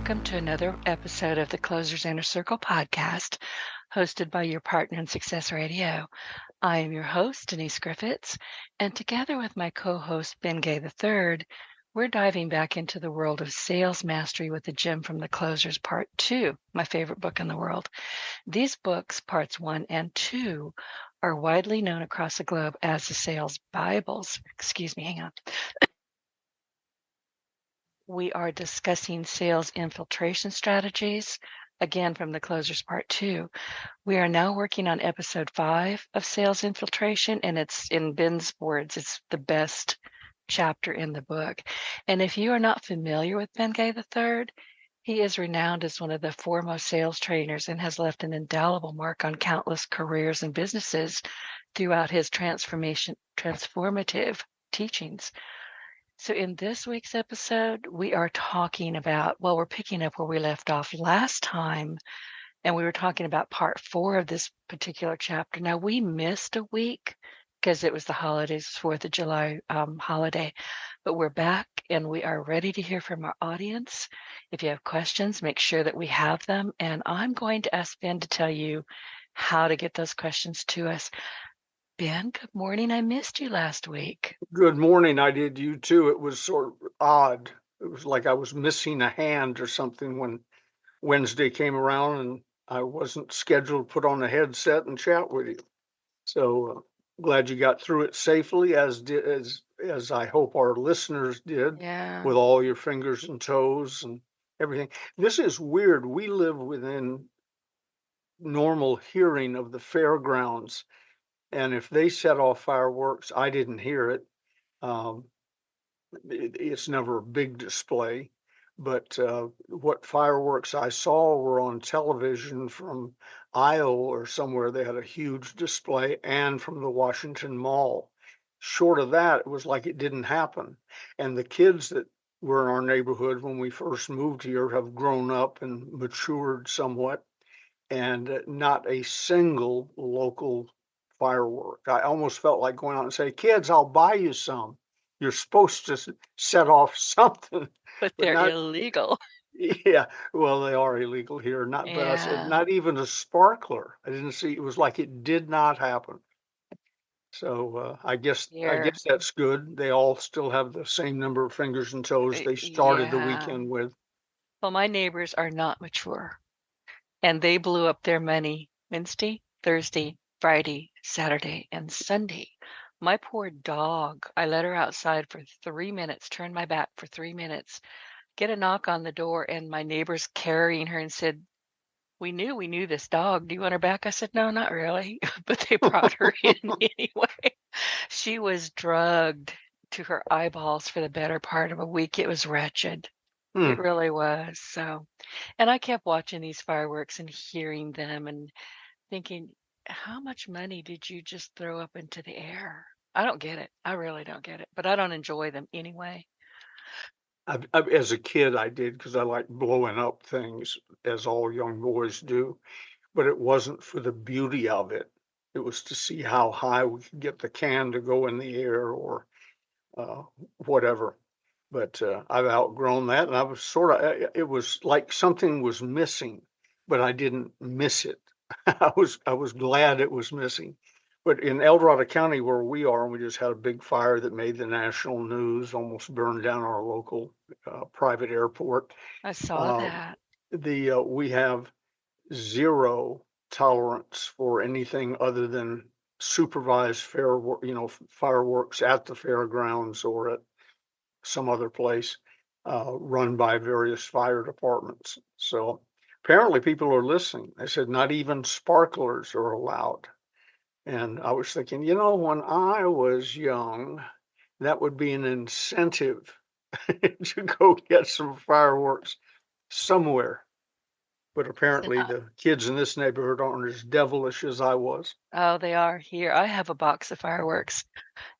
welcome to another episode of the Closer's Inner Circle podcast, hosted by your partner in Success Radio. I am your host, Denise Griffitts, and together with my co-host, Ben Gay III, we're diving back into the world of sales mastery with the gem from the Closers Part 2, my favorite book in the world. These books, Parts 1 and 2, are widely known across the globe as the Sales Bibles. Excuse me, hang on. We are discussing sales infiltration strategies, again from the Closers Part 2. We are now working on episode 5 of Sales Infiltration, and it's, in Ben's words, it's the best chapter in the book. And if you are not familiar with Ben Gay III, he is renowned as one of the foremost sales trainers and has left an indelible mark on countless careers and businesses throughout his transformative teachings. So in this week's episode, we are talking about, well, we're picking up where we left off last time, and we were talking about part 4 of this particular chapter. Now, we missed a week because it was the holidays, 4th of July holiday, but we're back and we are ready to hear from our audience. If you have questions, make sure that we have them, and I'm going to ask Ben to tell you how to get those questions to us. Ben, good morning. I missed you last week. Good morning. I did you too. It was sort of odd. It was like I was missing a hand or something when Wednesday came around and I wasn't scheduled to put on a headset and chat with you. So glad you got through it safely, as I hope our listeners did, Yeah. with all your fingers and toes and everything. This is weird. We live within normal hearing of the fairgrounds, and if they set off fireworks, I didn't hear it. It's never a big display, but what fireworks I saw were on television from Iowa or somewhere. They had a huge display, and from the Washington Mall. Short of that, it was like it didn't happen. And the kids that were in our neighborhood when we first moved here have grown up and matured somewhat, and not a single local firework. I almost felt like going out and say, "Kids, I'll buy you some. You're supposed to set off something," But but they're not. illegal. Yeah, well, they are illegal here. Not, but I said Yeah. not even a sparkler. I didn't see. It was like it did not happen. So I guess Here. that's good. They all still have the same number of fingers and toes they started the Yeah. weekend with. Well, my neighbors are not mature, and they blew up their money Wednesday, Thursday, Friday, Saturday, and Sunday. My poor dog, I let her outside for 3 minutes, turned my back for 3 minutes, get a knock on the door, and my neighbors carrying her and said, we knew this dog. Do you want her back? I said, no, not really. But they brought her in anyway. She was drugged to her eyeballs for the better part of a week. It was wretched. It Hmm. really was. So, and I kept watching these fireworks and hearing them and thinking, how much money did you just throw up into the air? I don't get it. I really don't get it, but I don't enjoy them anyway. As a kid, I did because I like blowing up things, as all young boys do. But it wasn't for the beauty of it. It was to see how high we could get the can to go in the air, or uh, whatever. But I've outgrown that, and I was it was like something was missing, but I didn't miss it. I was glad it was missing. But in El Dorado County, where we are, we just had a big fire that made the national news, almost burned down our local private airport. I saw Uh, that. we have zero tolerance for anything other than supervised fireworks at the fairgrounds or at some other place, run by various fire departments. So apparently people are listening. They said not even sparklers are allowed. And I was thinking, when I was young, that would be an incentive to go get some fireworks somewhere. But And apparently the kids in this neighborhood aren't as devilish as I was. oh, they are here. I have a box of fireworks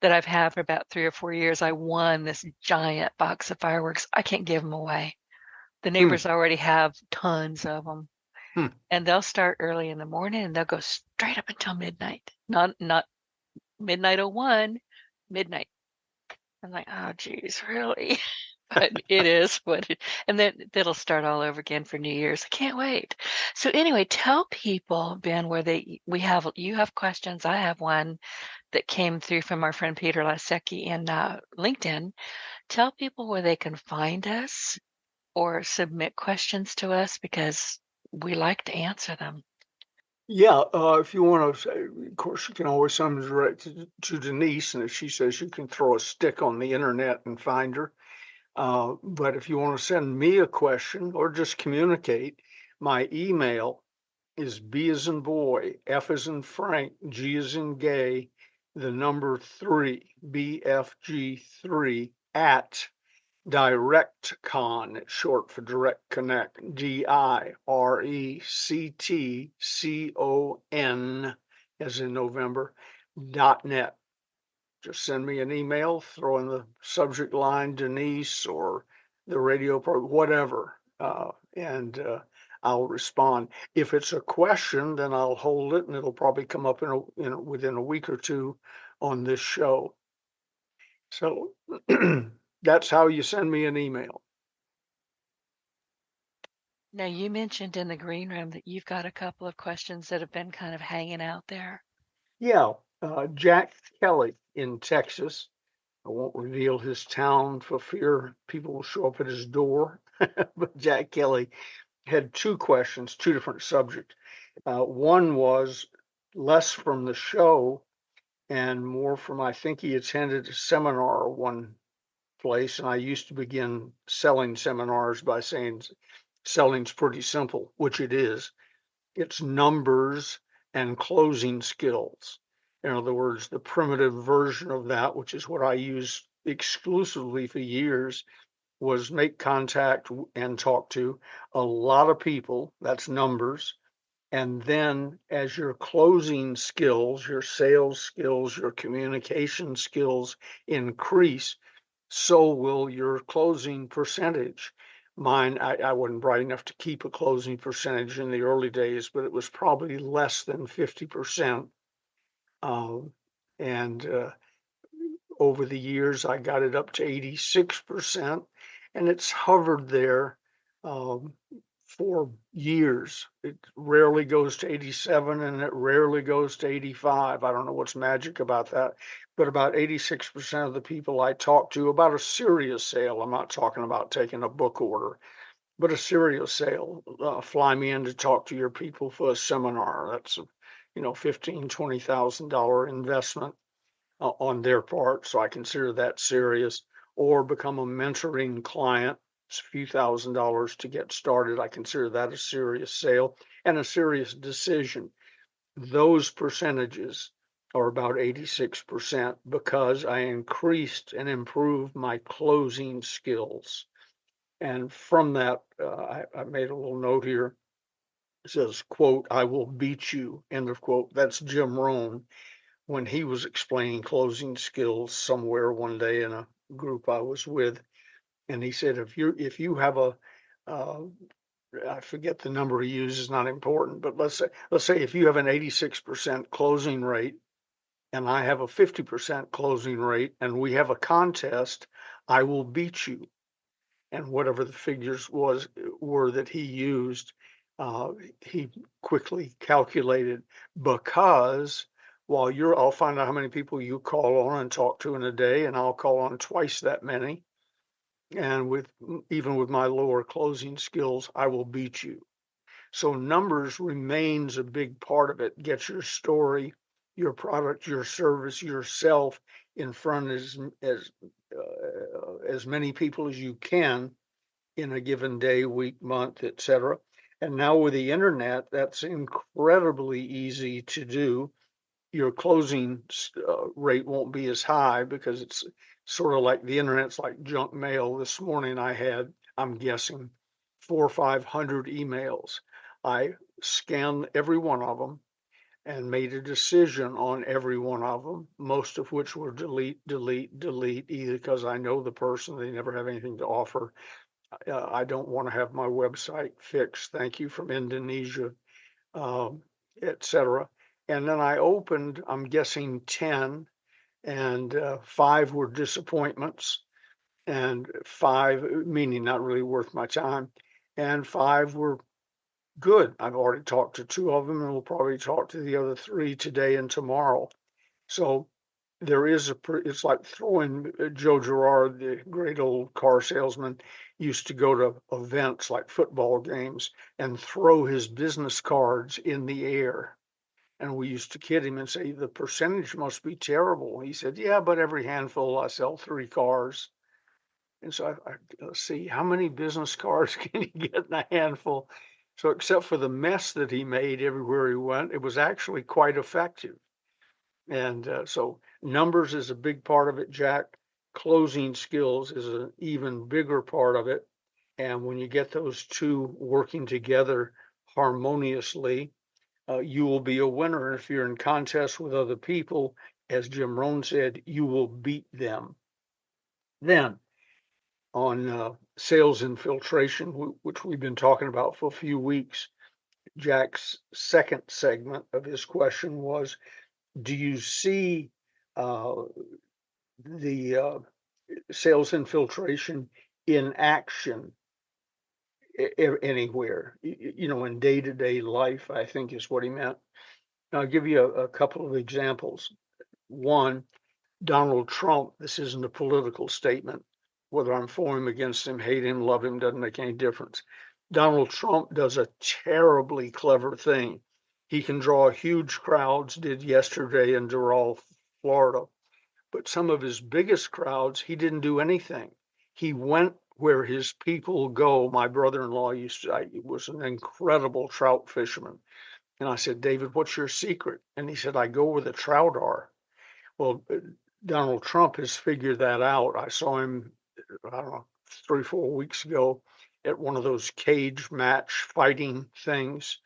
that I've had for about 3 or 4 years. I won this giant box of fireworks. I can't give them away. The Hmm, neighbors already have tons of them, hmm. and they'll start early in the morning and they'll go straight up until midnight. Not midnight 01, midnight. I'm like, oh geez, really? But it is what it, and then that'll start all over again for New Year's. I can't wait. So anyway, tell people, Ben, where you have questions. I have one that came through from our friend Peter Lasecki in LinkedIn. Tell people where they can find us or submit questions to us because we like to answer them. Yeah, if you want to, of course, you can always send them direct to Denise, and if she says you can throw a stick on the internet and find her. But if you want to send me a question or just communicate, my email is B as in boy, F as in Frank, G as in gay, the number 3, BFG3 at DirectCon, it's short for Direct Connect, DIRECTCON, as in November, .net. Just send me an email, throw in the subject line Denise or the radio program, whatever, and I'll respond. If it's a question, then I'll hold it, and it'll probably come up within a week or two on this show. So that's how you send me an email. Now, you mentioned in the green room that you've got a couple of questions that have been kind of hanging out there. Yeah, Jack Kelly in Texas. I won't reveal his town for fear people will show up at his door. But Jack Kelly had two questions, two different subjects. One was less from the show and more from, I think he attended a seminar one place, and I used to begin selling seminars by saying selling's pretty simple, which it is. It's numbers and closing skills. In other words, the primitive version of that, which is what I used exclusively for years, was make contact and talk to a lot of people. That's numbers. And then as your closing skills, your sales skills, your communication skills increase, so will your closing percentage. Mine, I wasn't bright enough to keep a closing percentage in the early days, but it was probably less than 50%. And over the years, I got it up to 86%, and it's hovered there um, for years. It rarely goes to 87, and it rarely goes to 85. I don't know what's magic about that, but about 86% of the people I talk to about a serious sale, I'm not talking about taking a book order, but a serious sale, fly me in to talk to your people for a seminar. That's a, $15,000, $20,000 investment on their part, so I consider that serious. Or become a mentoring client, it's a few $1,000s to get started. I consider that a serious sale and a serious decision. Those percentages are about 86% because I increased and improved my closing skills. And from that, I made a little note here. It says, quote, I will beat you, end of quote. That's Jim Rohn when he was explaining closing skills somewhere one day in a group I was with, and he said, if you have a uh, I forget the number he uses, not important, but let's say if you have an 86% closing rate and I have a 50% closing rate and we have a contest, I will beat you. And whatever the figures were that he used, uh, he quickly calculated because I'll find out how many people you call on and talk to in a day, and I'll call on twice that many. And even with my lower closing skills, I will beat you. So numbers remains a big part of it. Get your story, your product, your service, yourself in front as many people as you can in a given day, week, month, etc. And now with the internet, that's incredibly easy to do. Your closing rate won't be as high because it's sort of like the internet's like junk mail. This morning I had, I'm guessing, 400 or 500 emails. I scanned every one of them and made a decision on every one of them, most of which were delete, delete, delete, either because I know the person, they never have anything to offer. I don't want to have my website fixed. Thank you from Indonesia, etc. And then I opened, I'm guessing 10, and 5 were disappointments. and 5, meaning not really worth my time, and 5 were good. I've already talked to 2 of them, and we'll probably talk to the other 3 today and tomorrow. So there is it's like throwing Joe Girard, the great old car salesman, used to go to events like football games and throw his business cards in the air. And we used to kid him and say, the percentage must be terrible. He said, yeah, but every handful I sell 3 cars. And so let's see, how many business cards can you get in a handful? So except for the mess that he made everywhere he went, it was actually quite effective. And so numbers is a big part of it, Jack. Closing skills is an even bigger part of it. And when you get those two working together harmoniously, you will be a winner. If you're in contest with other people, as Jim Rohn said, you will beat them. Then on sales infiltration, which we've been talking about for a few weeks, Jack's second segment of his question was, do you see uh, the sales infiltration in action anywhere, in day-to-day life, I think is what he meant. I'll give you a couple of examples. One, Donald Trump, this isn't a political statement. Whether I'm for him, against him, hate him, love him, doesn't make any difference. Donald Trump does a terribly clever thing. He can draw huge crowds, did yesterday in Doral, Florida. But some of his biggest crowds, he didn't do anything. He went where his people go. My brother-in-law was an incredible trout fisherman. And I said, David, what's your secret? And he said, I go where the trout are. Well, Donald Trump has figured that out. I saw him, I don't know, 3, 4 weeks ago at one of those cage match fighting things.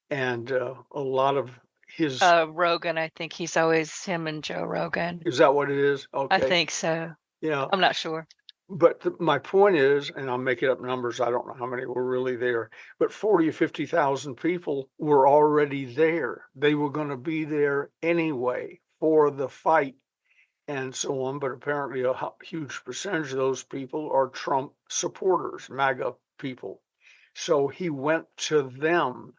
And a lot of his, Rogan, I think he's always him and Joe Rogan. is that what it is? I Okay. think so. Yeah. I'm not sure. But my point is, and I'm making up numbers, I don't know how many were really there, but 40 or 50,000 people were already there. They were going to be there anyway for the fight and so on. But apparently, a huge percentage of those people are Trump supporters, MAGA people. So he went to them.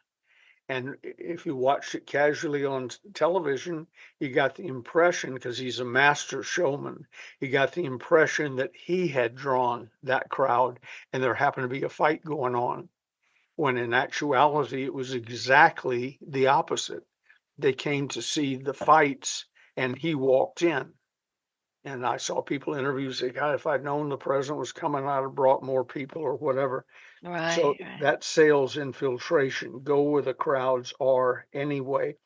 And if you watched it casually on television, you got the impression, because he's a master showman, you got the impression that he had drawn that crowd and there happened to be a fight going on, when in actuality, it was exactly the opposite. They came to see the fights and he walked in. And I saw people interview say, God, if I'd known the president was coming, I'd have brought more people or whatever. So Right. that sales infiltration, go where the crowds are anyway.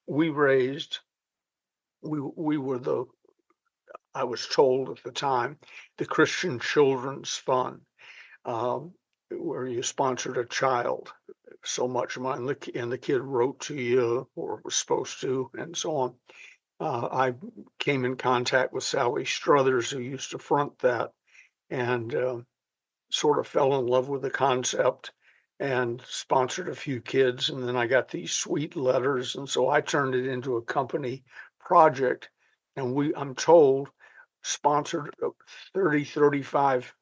We raised, we were I was told at the time, the Christian Children's Fund, um, where you sponsored a child, so much money, and the kid wrote to you or was supposed to, and so on. I came in contact with Sally Struthers, who used to front that, and sort of fell in love with the concept and sponsored a few kids. And then I got these sweet letters. And so I turned it into a company project. And I'm told, sponsored 30, 35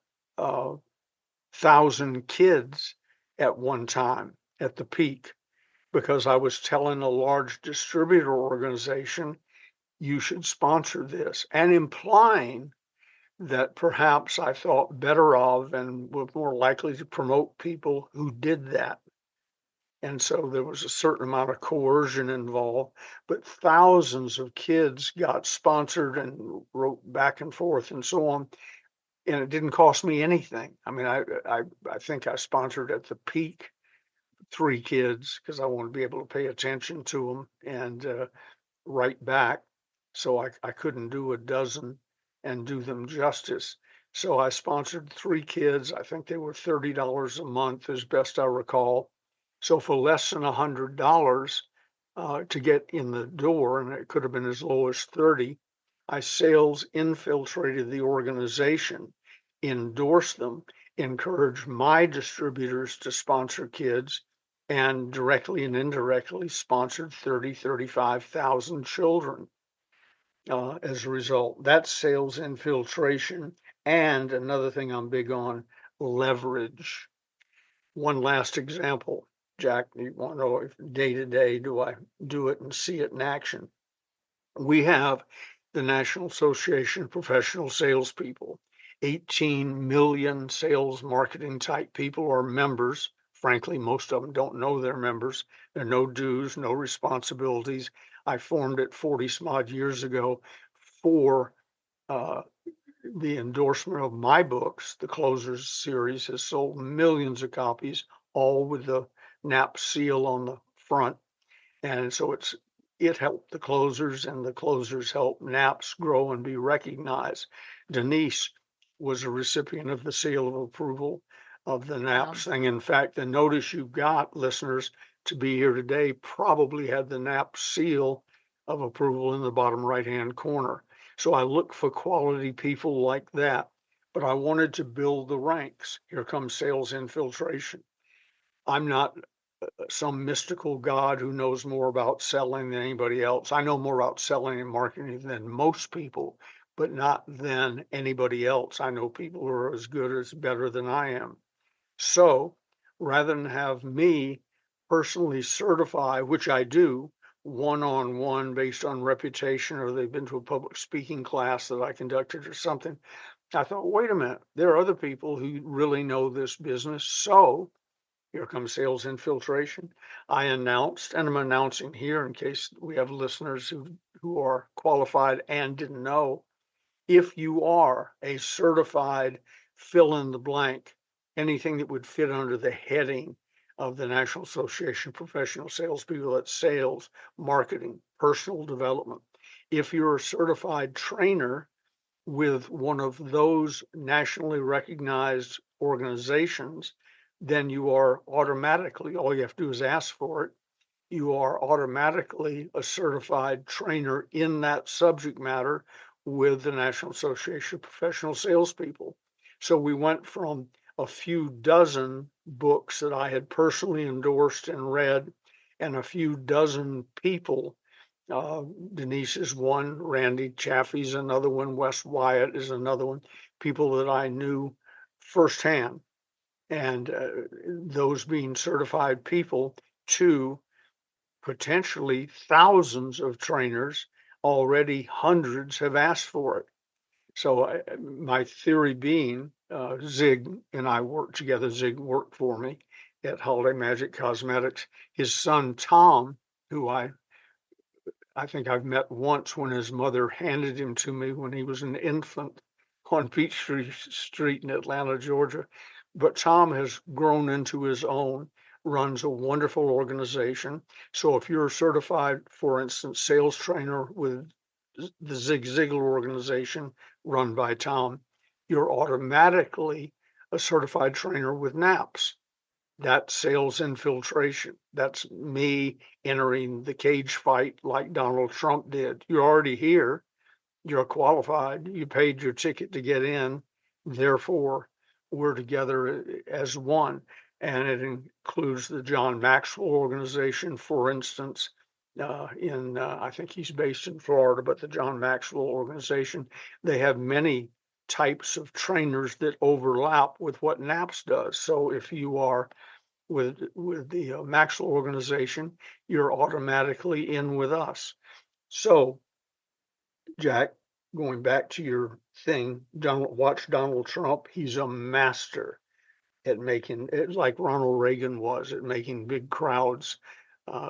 thousand kids at one time at the peak, because I was telling a large distributor organization, you should sponsor this, and implying that perhaps I thought better of and was more likely to promote people who did that. And so there was a certain amount of coercion involved, but thousands of kids got sponsored and wrote back and forth and so on. And it didn't cost me anything. I mean, I think I sponsored at the peak 3 kids because I wanted to be able to pay attention to them and write back. So I couldn't do a dozen and do them justice. So I sponsored 3 kids. I think they were $30 a month, as best I recall. So for less than $100 to get in the door, and it could have been as low as 30, I sales infiltrated the organization, endorsed them, encouraged my distributors to sponsor kids, and directly and indirectly sponsored 30, 35,000 children as a result. That's sales infiltration. And another thing I'm big on, leverage. One last example, Jack, you want to know if day to day do I do it and see it in action? We have the National Association of Professional Salespeople. 18 million sales marketing type people are members. Frankly, most of them don't know they're members. There are no dues, no responsibilities. I formed it 40 some odd years ago for uh, the endorsement of my books. The Closers series has sold millions of copies, all with the NAP seal on the front. And so it helped the closers, and the closers helped NAPs grow and be recognized. Denise was a recipient of the seal of approval of the NAPS thing. In fact, the notice you got, listeners, to be here today probably had the NAPS seal of approval in the bottom right-hand corner. So I look for quality people like that, but I wanted to build the ranks. Here comes sales infiltration. I'm not some mystical God who knows more about selling than anybody else. I know more about selling and marketing than most people, but not than anybody else. I know people who are as good as better than I am. So rather than have me personally certify, which I do, one on one based on reputation, or they've been to a public speaking class that I conducted or something, I thought, wait a minute, there are other people who really know this business. So here comes sales infiltration. I announced, and I'm announcing here in case we have listeners who are qualified and didn't know, if you are a certified fill in the blank, anything that would fit under the heading of the National Association of Professional Salespeople, that's sales, marketing, personal development. If you're a certified trainer with one of those nationally recognized organizations, then you are automatically, all you have to do is ask for it, you are automatically a certified trainer in that subject matter with the National Association of Professional Salespeople. So we went from a few dozen books that I had personally endorsed and read, and a few dozen people. Denise is one, Randy Chaffee's another one, Wes Wyatt is another one, people that I knew firsthand, and those being certified people, to potentially thousands of trainers. Already hundreds have asked for it. So my theory being, Zig and I worked together. Zig worked for me at Holiday Magic Cosmetics. His son Tom, who I think I've met once when his mother handed him to me when he was an infant on Peachtree Street in Atlanta, Georgia. But Tom has grown into his own, runs a wonderful organization. So if you're a certified, for instance, sales trainer with the Zig Ziglar organization run by Tom, you're automatically a certified trainer with NAPS. That's sales infiltration. That's me entering the cage fight like Donald Trump did. You're already here. You're qualified. You paid your ticket to get in. Therefore, we're together as one. And it includes the John Maxwell organization, for instance, I think he's based in Florida, but the John Maxwell organization, they have many types of trainers that overlap with what NAPS does. So if you are with the Maxwell organization, you're automatically in with us. So, Jack, going back to your thing, watch Donald Trump. He's a master at making it, like Ronald Reagan was, at making big crowds,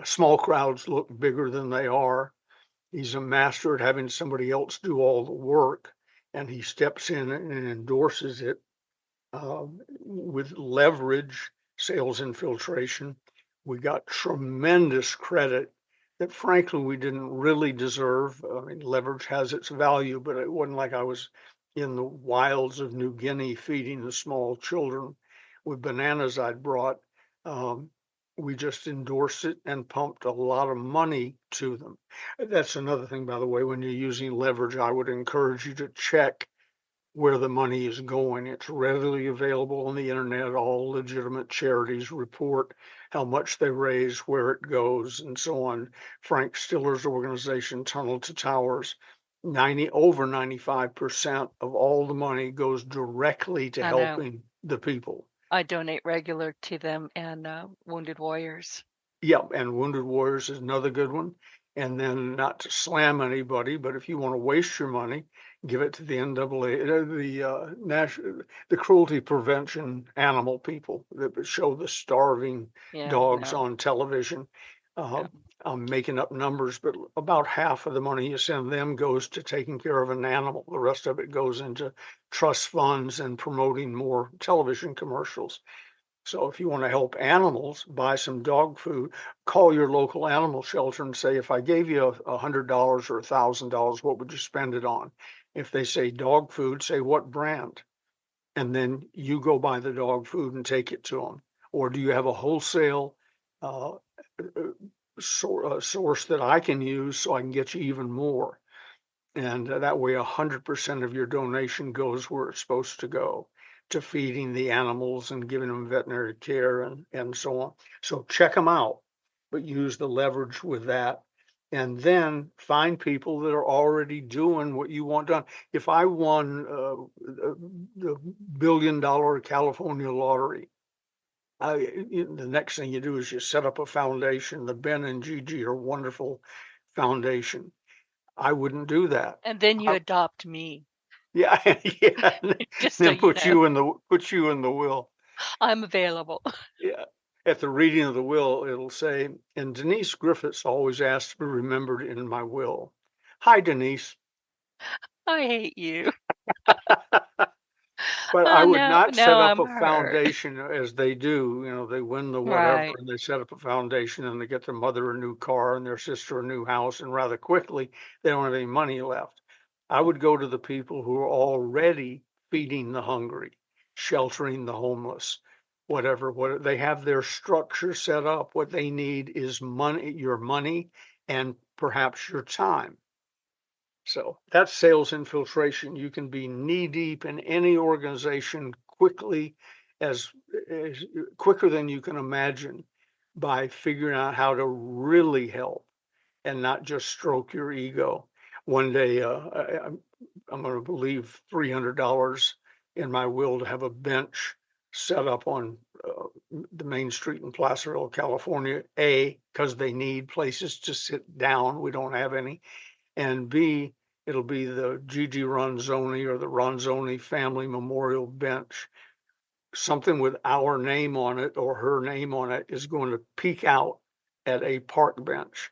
small crowds look bigger than they are. He's a master at having somebody else do all the work, and he steps in and endorses it with leverage, sales infiltration. We got tremendous credit that frankly we didn't really deserve. I mean, leverage has its value, but it wasn't like I was in the wilds of New Guinea feeding the small children with bananas I'd brought. Um, we just endorsed it and pumped a lot of money to them. That's another thing, by the way, when you're using leverage, I would encourage you to check where the money is going. It's readily available on the internet. All legitimate charities report how much they raise, where it goes, and so on. Frank Stiller's organization, Tunnel to Towers, over 95% of all the money goes directly to I know. helping the people. I donate regular to them and Wounded Warriors. Yep, and Wounded Warriors is another good one. And then not to slam anybody, but if you want to waste your money, give it to the NAA, the cruelty prevention animal people that show the starving Yeah, dogs no, on television. Uh, yeah. I'm making up numbers, but about half of the money you send them goes to taking care of an animal. The rest of it goes into trust funds and promoting more television commercials. So if you want to help animals, buy some dog food, call your local animal shelter and say, if I gave you $100 or $1,000, what would you spend it on? If they say dog food, say what brand? And then you go buy the dog food and take it to them. Or do you have a wholesale uh, source that I can use so I can get you even more? And that way, 100% of your donation goes where it's supposed to go, to feeding the animals and giving them veterinary care and so on. So check them out, but use the leverage with that. And then find people that are already doing what you want done. If I won the $1 billion California lottery, the next thing you do is you set up a foundation. The Ben and Gigi are wonderful foundation. I wouldn't do that. And then you adopt me, Yeah, yeah, and just so then you know. put you in the will. I'm available. Yeah. At the reading of the will, it'll say, and Denise Griffitts always asks to be remembered in my will. Hi, Denise. I hate you. But I Oh, would no, not no, set up I'm a hurt. foundation as they do. They win the whatever Right. and they set up a foundation and they get their mother a new car and their sister a new house, and rather quickly they don't have any money left. I would go to the people who are already feeding the hungry, sheltering the homeless, whatever. What they have their structure set up. What they need is your money, and perhaps your time. So that's sales infiltration. You can be knee deep in any organization quickly, as quicker than you can imagine, by figuring out how to really help and not just stroke your ego. One day, I'm going to leave $300 in my will to have a bench set up on the main street in Placerville, California. A, because they need places to sit down. We don't have any, and B, it'll be the Gigi Ronzoni or the Ronzoni Family Memorial Bench. Something with our name on it or her name on it is going to peak out at a park bench.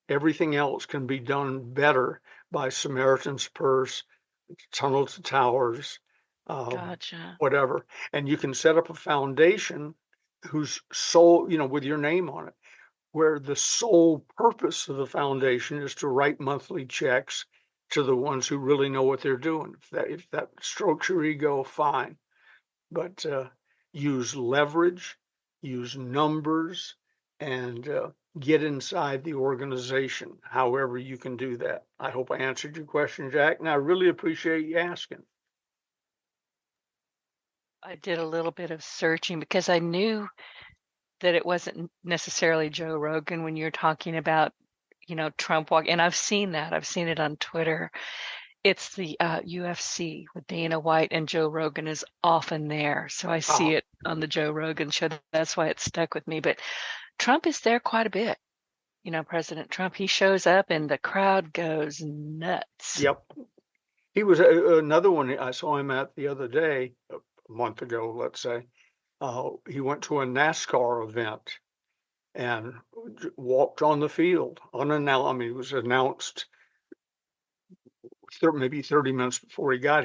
Everything else can be done better by Samaritan's Purse, Tunnel to Towers, Gotcha. whatever. And you can set up a foundation whose sole, with your name on it, where the sole purpose of the foundation is to write monthly checks to the ones who really know what they're doing. If that strokes your ego, fine. But use leverage, use numbers, and get inside the organization, however you can do that. I hope I answered your question, Jack, and I really appreciate you asking. I did a little bit of searching because I knew that it wasn't necessarily Joe Rogan when you're talking about, Trump walk. And I've seen that. I've seen it on Twitter. It's the UFC with Dana White, and Joe Rogan is often there. So I Uh, see it on the Joe Rogan show. That's why it stuck with me. But Trump is there quite a bit. President Trump, he shows up and the crowd goes nuts. yep. He was another one I saw him at the other day, a month ago, let's say. He went to a NASCAR event and walked on the field unannounced. I mean, it was announced maybe 30 minutes before he got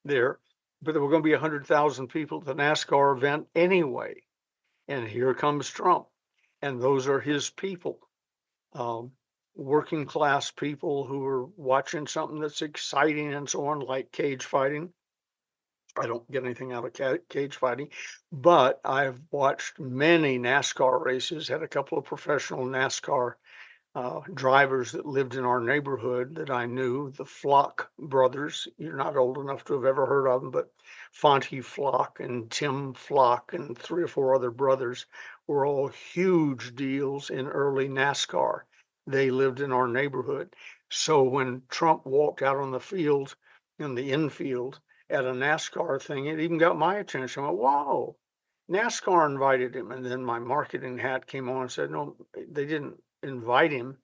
there, but there were going to be 100,000 people at the NASCAR event anyway. And here comes Trump, and those are his people, um, working class people who are watching something that's exciting and so on, like cage fighting. I don't get anything out of cage fighting, but I've watched many NASCAR races, had a couple of professional NASCAR drivers that lived in our neighborhood that I knew, the Flock brothers. You're not old enough to have ever heard of them, but Fonty Flock and Tim Flock and three or four other brothers were all huge deals in early NASCAR. they lived in our neighborhood. So when Trump walked out on the field, in the infield, at a NASCAR thing, it even got my attention. I went, wow, NASCAR invited him. And then my marketing hat came on and said, no, they didn't invite him.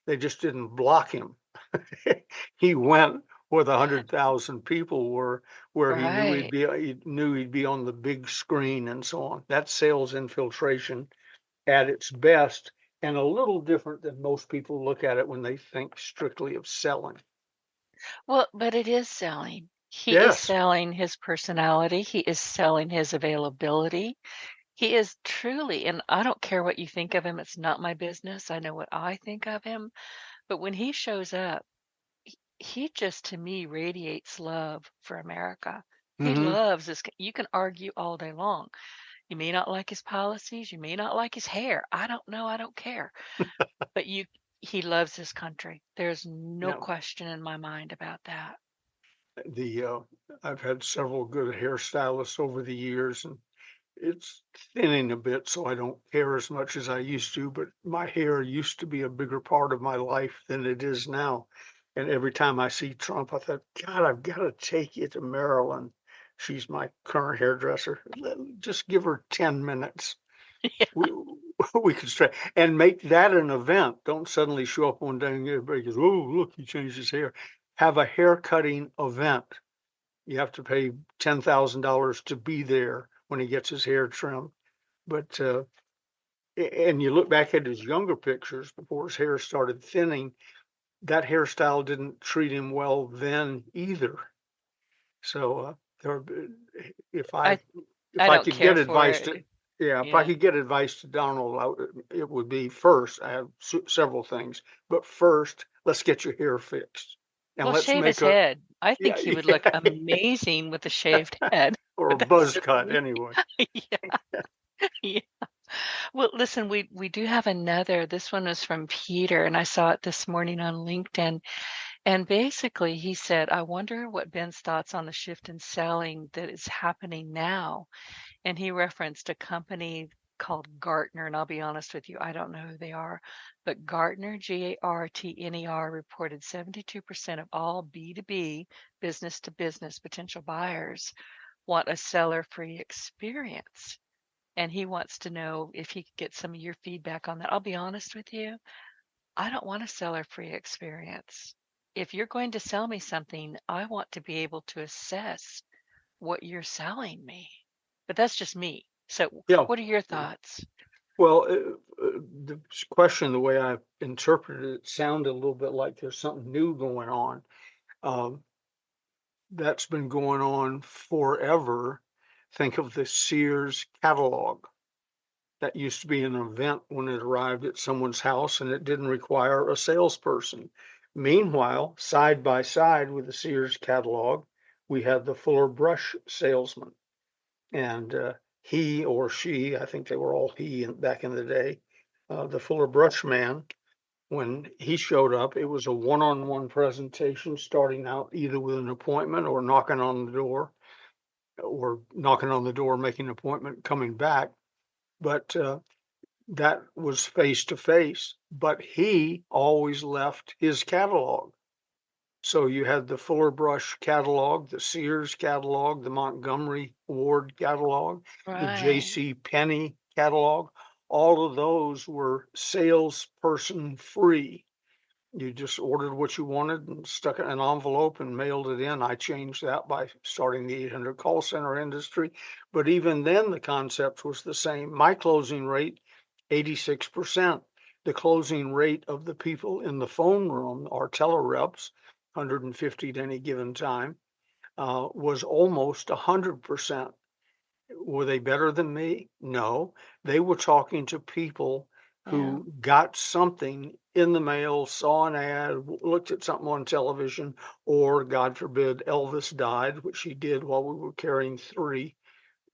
They just didn't block him. He went where the 100,000 people were, where Right. he knew he'd be on the big screen and so on. That's sales infiltration at its best, and a little different than most people look at it when they think strictly of selling. Well, but it is selling. He is Yes. selling his personality. He is selling his availability. He is truly, and I don't care what you think of him. It's not my business. I know what I think of him. But when he shows up, he just to me radiates love for America. He Hmm. loves this. You can argue all day long. You may not like his policies. You may not like his hair. I don't know. I don't care. But he loves this country. There's no Now, question in my mind about that. the I've had several good hairstylists over the years, and it's thinning a bit, so I don't care as much as I used to, but my hair used to be a bigger part of my life than it is now. And every time I see Trump, I thought, God, I've got to take you to Maryland. She's my current hairdresser. Just give her 10 minutes. We, we could stretch and make that an event. Don't suddenly show up one day and everybody goes, oh, look, he changed his hair. Have a hair cutting event. You have to pay $10,000 to be there when he gets his hair trimmed. But and you look back at his younger pictures before his hair started thinning, that hairstyle didn't treat him well then either. So there, if I I if I I don't could get care for advice it. to, yeah, if I Yeah. could get advice to Donald, it would be first. I have several things, but first, let's get your hair fixed, and Well, let's shave his make a, head. I think yeah, he would look yeah, amazing with a shaved head. or a But that's buzz just cut me. anyway. Yeah. Yeah. Well, listen, we do have another. This one was from Peter, and I saw it this morning on LinkedIn. And basically, he said, I wonder what Ben's thoughts on the shift in selling that is happening now. And he referenced a company called Gartner. And I'll be honest with you, I don't know who they are, but Gartner, Gartner, reported 72% of all B2B, business to business potential buyers want a seller free experience. And he wants to know if he could get some of your feedback on that. I'll be honest with you, I don't want a seller free experience. If you're going to sell me something, I want to be able to assess what you're selling me. But that's just me. So, Yeah. what are your thoughts? Well, the question, the way I interpreted it, sounded a little bit like there's something new going on. Um, that's been going on forever. Think of the Sears catalog. That used to be an event when it arrived at someone's house and it didn't require a salesperson. Meanwhile, side by side with the Sears catalog, we had the Fuller Brush salesman. And he or she, I think they were all he back in the day, the Fuller Brush man, when he showed up, it was a one-on-one presentation starting out either with an appointment or knocking on the door, making an appointment, coming back. But that was face to face, but he always left his catalog. So you had the Fuller Brush catalog, the Sears catalog, the Montgomery Ward catalog, the Right. J.C. Penney catalog. All of those were salesperson free. You just ordered what you wanted and stuck it in an envelope and mailed it in. I changed that by starting the 800 call center industry. But even then, the concept was the same. My closing rate, 86%. The closing rate of the people in the phone room, our telereps, 150 at any given time, was almost 100%. Were they better than me? No. They were talking to people Yeah. who got something in the mail, saw an ad, looked at something on television, or God forbid, Elvis died, which he did while we were carrying 3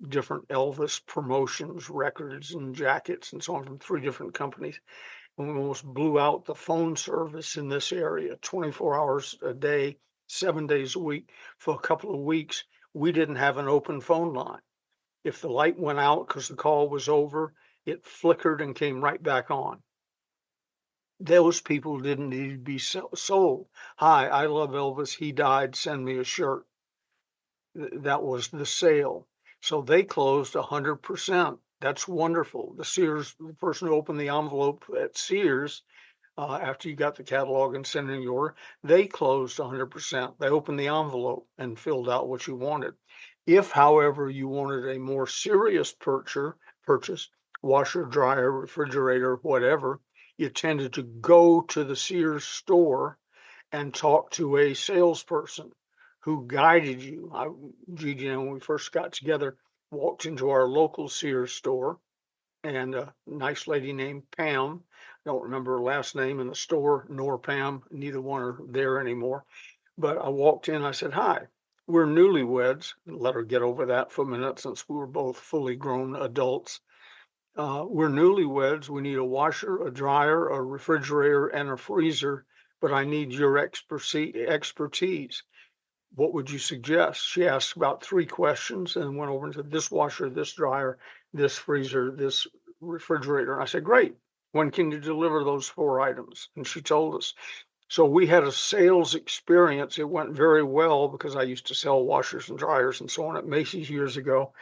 different Elvis promotions, records, and jackets, and so on from 3 different companies. And we almost blew out the phone service in this area 24 hours a day, 7 days a week. For a couple of weeks, we didn't have an open phone line. If the light went out because the call was over, it flickered and came right back on. those people didn't need to be sold. Hi, I love Elvis. He died. Send me a shirt. That was the sale. So they closed 100%. That's wonderful. The person who opened the envelope at Sears, after you got the catalog and sent in your order, they closed 100%. They opened the envelope and filled out what you wanted. If, however, you wanted a more serious purchase, washer, dryer, refrigerator, whatever, you tended to go to the Sears store and talk to a salesperson who guided you. Gigi and I, when we first got together, walked into our local Sears store, and a nice lady named Pam, don't remember her last name in the store, nor Pam, neither one are there anymore. But I walked in, I said, hi, we're newlyweds. Let her get over that for a minute since we were both fully grown adults. We're newlyweds. We need a washer, a dryer, a refrigerator, and a freezer, but I need your expertise. What would you suggest? She asked about 3 questions and went over and said, this washer, this dryer, this freezer, this refrigerator. And I said, great. When can you deliver those 4 items? And she told us. So we had a sales experience. It went very well because I used to sell washers and dryers and so on at Macy's years ago.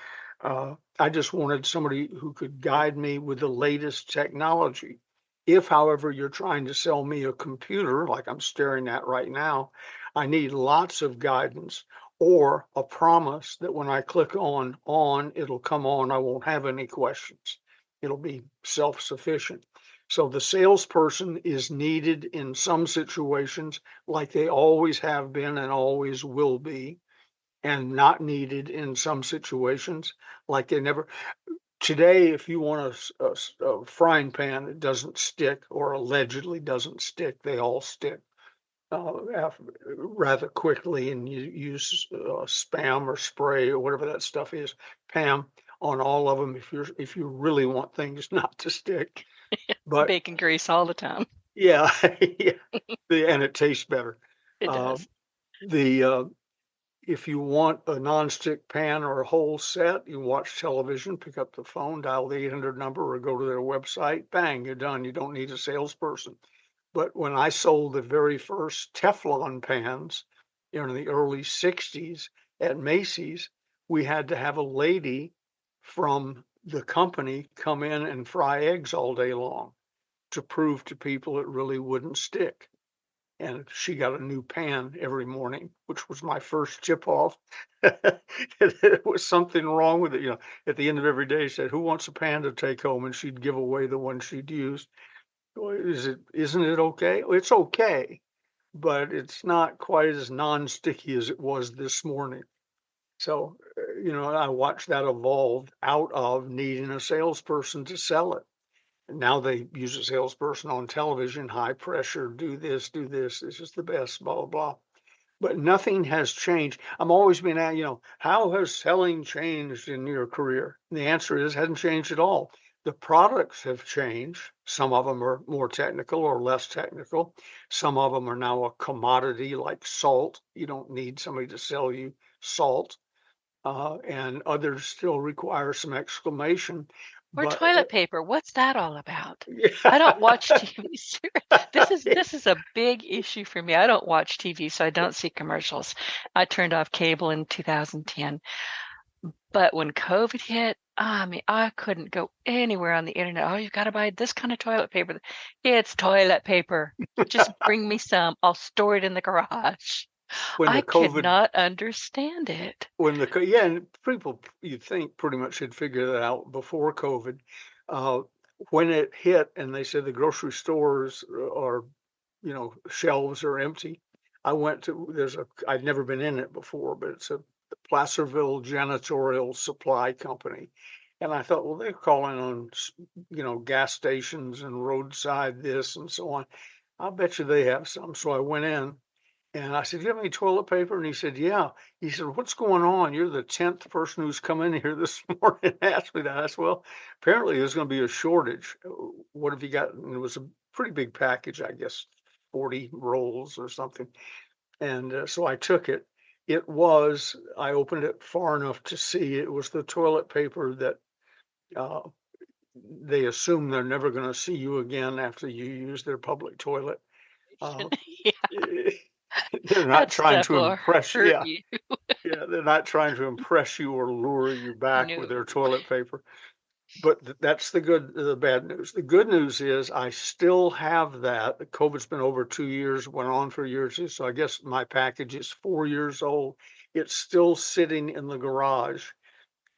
I just wanted somebody who could guide me with the latest technology. If, however, you're trying to sell me a computer like I'm staring at right now, I need lots of guidance or a promise that when I click on, it'll come on. I won't have any questions. It'll be self-sufficient. So the salesperson is needed in some situations, like they always have been and always will be, and not needed in some situations, like they never. Today, if you want a frying pan that doesn't stick or allegedly doesn't stick, they all stick rather quickly, and you use spam or spray or whatever that stuff is, Pam, on all of them if you really want things not to stick. But Bacon grease all the time. yeah, yeah, and it tastes better. It Uh, does. the If you want a nonstick pan or a whole set, you watch television, pick up the phone, dial the 800 number, or go to their website. Bang, you're done. You don't need a salesperson. But when I sold the very first Teflon pans in the early 60s at Macy's, we had to have a lady from the company come in and fry eggs all day long to prove to people it really wouldn't stick. And she got a new pan every morning, which was my first tip off. There was something wrong with it. At the end of every day, she said, who wants a pan to take home? And she'd give away the one she'd used. Isn't it okay? Well, it's okay, but it's not quite as non-sticky as it was this morning. So, I watched that evolve out of needing a salesperson to sell it. Now they use a salesperson on television, high pressure, do this, this is the best, blah, blah, blah. But nothing has changed. I'm always been at, how has selling changed in your career? And the answer is, hasn't changed at all. The products have changed. Some of them are more technical or less technical. Some of them are now a commodity like salt. You don't need somebody to sell you salt. And others still require some exclamation. Or But toilet paper. What's that all about? I don't watch yeah. TV. This is a big issue for me. I don't watch TV, so I don't see commercials. I turned off cable in 2010. But when COVID hit, I mean, I couldn't go anywhere on the internet. Oh, you've got to buy this kind of toilet paper. It's toilet paper. Just bring me some. I'll store it in the garage. when I the could COVID not understand it. yeah, and people you think pretty much had figured that out before COVID. Uh, when it hit and they said the grocery stores are, shelves are empty, I went to I'd never been in it before, but it's a Placerville janitorial supply company. And I thought, well, they're calling on, gas stations and roadside this and so on. I bet you they have some. So I went in and I said, "Do you have any toilet paper?" And he said, "Yeah." He said, "What's going on? You're the 10th person who's come in here this morning and asked me that." I said, "Well, apparently there's going to be a shortage. What have you got?" And it was a pretty big package, I guess, 40 rolls or something. And so I took it. I opened it far enough to see it was the toilet paper that uh, they assume they're never going to see you again after you use their public toilet. Uh, Yeah, they're not that trying stuff to will impress you. hurt Yeah, you. yeah, they're not trying to impress you or lure you back with their No. toilet paper. But that's the bad news. The good news is I still have that. COVID's been over 2 years, went on for years. So I guess my package is 4 years old. It's still sitting in the garage,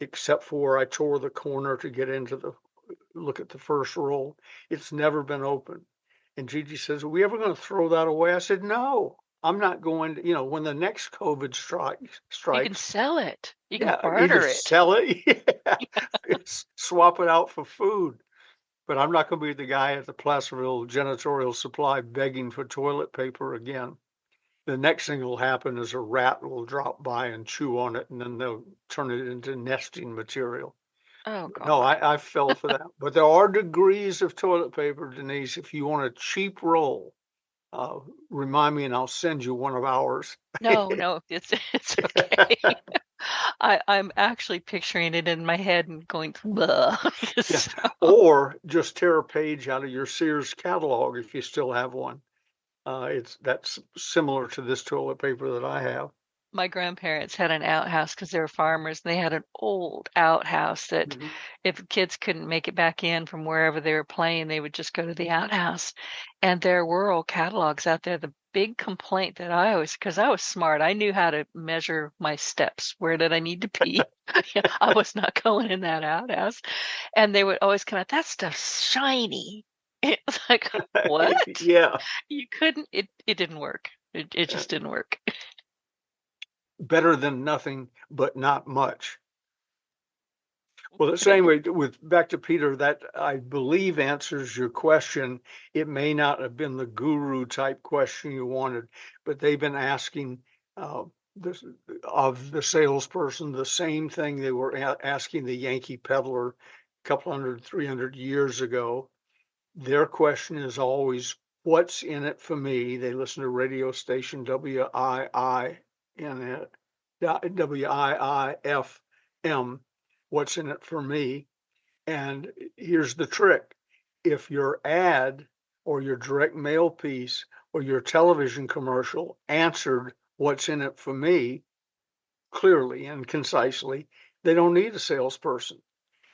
except for I tore the corner to get into the look at the first roll. It's never been opened. And Gigi says, "Are we ever going to throw that away?" I said, "No, I'm not going to, when the next COVID You can strikes, sell it. You can yeah, either barter it. sell it, yeah, swap it out for food." But I'm not going to be the guy at the Placerville Janitorial Supply begging for toilet paper again. The next thing will happen is a rat will drop by and chew on it, and then they'll turn it into nesting material. Oh No, God. I fell for that. But there are degrees of toilet paper, Denise. If you want a cheap roll, uh, remind me and I'll send you one of ours. No, no, it's okay. I'm actually picturing it in my head and going, "Bleh." Yeah. So Or just tear a page out of your Sears catalog if you still have one. That's similar to this toilet paper that I have. my grandparents had an outhouse because they were farmers, and they had an old outhouse that Mhm. if kids couldn't make it back in from wherever they were playing, they would just go to the outhouse. And there were old catalogs out there. The big complaint that I always, because I was smart, I knew how to measure my steps. Where did I need to pee? I was not going in that outhouse. And they would always come out, that stuff's shiny. It's like, what? Yeah. You couldn't, it didn't work. It uh, just didn't work. Better than nothing, but not much. Well, the Okay. same way with back to Peter, that I believe answers your question. It may not have been the guru type question you wanted, but they've been asking this of the salesperson the same thing they were asking the Yankee peddler a couple hundred, 300 years ago. Their question is always, "What's in it for me?" They listen to radio station WIIF-M. What's in it for me? And here's the trick. If your ad or your direct mail piece or your television commercial answered what's in it for me clearly and concisely, they don't need a salesperson.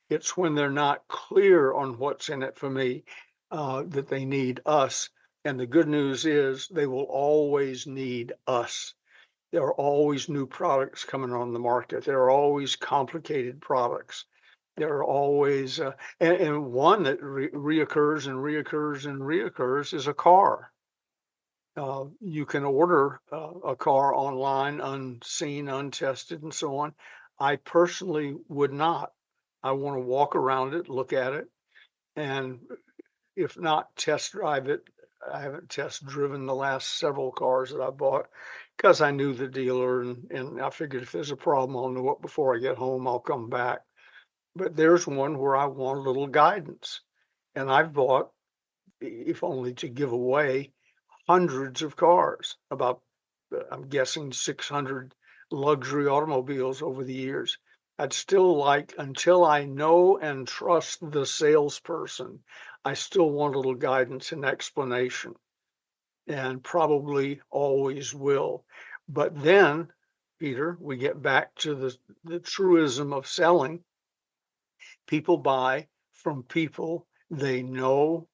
It's when they're not clear on what's in it for me that they need us. And the good news is they will always need us. There are always new products coming on the market. There are always complicated products. There are always, and one that reoccurs and reoccurs and reoccurs is a car. You can order a car online, unseen, untested, and so on. I personally would not. I want to walk around it, look at it, and if not test drive it. I haven't test driven the last several cars that I bought because I knew the dealer and I figured if there's a problem, I'll know it before I get home. I'll come back. But there's one where I want a little guidance. And I've bought, if only to give away, hundreds of cars, about, I'm guessing 600 luxury automobiles over the years. I'd still like, until I know and trust the salesperson, I still want a little guidance and explanation, and probably always will. But then, Peter, we get back to the truism of selling. People buy from people they know,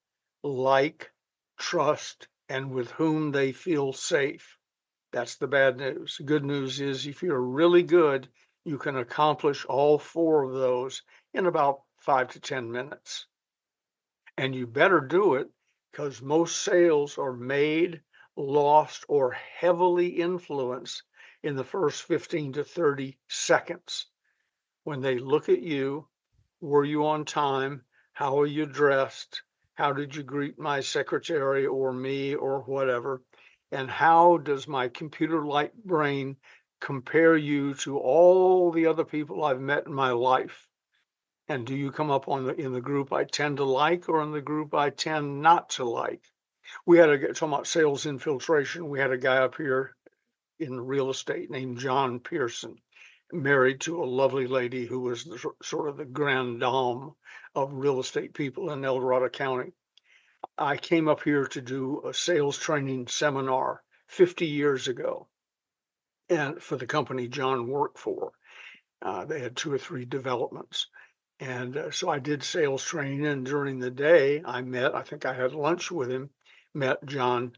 like, trust, and with whom they feel safe. That's the bad news. The good news is if you're really good, you can accomplish all four of those in about 5 to 10 minutes. And you better do it because most sales are made, lost, or heavily influenced in the first 15 to 30 seconds when they look at you. Were you on time? How are you dressed? How did you greet my secretary or me or whatever? And how does my computer-like brain compare you to all the other people I've met in my life? And do you come up in the group I tend to like or in the group I tend not to like? We had talking about sales infiltration. We had a guy up here in real estate named John Pearson. married to a lovely lady who was the sort of the grande dame of real estate people in El Dorado County. I came up here to do a sales training seminar 50 years ago, and for the company John worked for. They had 2 or 3 developments. And so I did sales training, and during the day, I think I had lunch with him, met John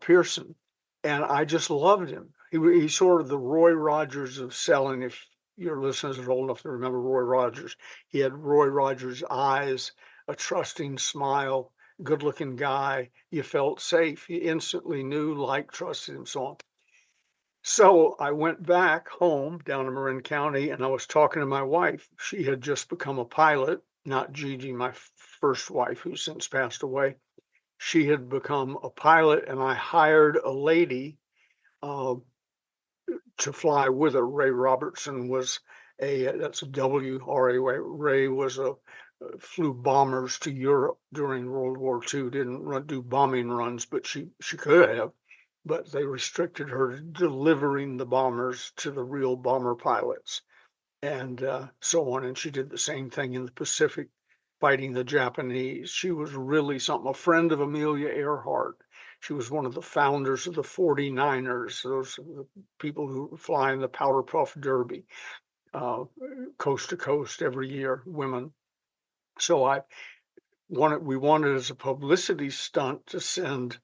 Pearson, and I just loved him. He's sort of the Roy Rogers of selling. If your listeners are old enough to remember Roy Rogers, he had Roy Rogers' eyes, a trusting smile, good looking guy. You felt safe. You instantly knew, liked, trusted him, so on. So I went back home down in Marin County and I was talking to my wife. She had just become a pilot, not Gigi, my first wife, who's since passed away. She had become a pilot, and I hired a lady uh, to fly with her. Ray Robertson was that's a W-R-A, Ray was flew bombers to Europe during World War II, didn't do bombing runs, but she could have, but they restricted her to delivering the bombers to the real bomber pilots and so on. And she did the same thing in the Pacific, fighting the Japanese. She was really something, a friend of Amelia Earhart. She was one of the founders of the 49ers, those are the people who fly in the Powder Puff Derby, uh, coast to coast every year, women. So we wanted as a publicity stunt to send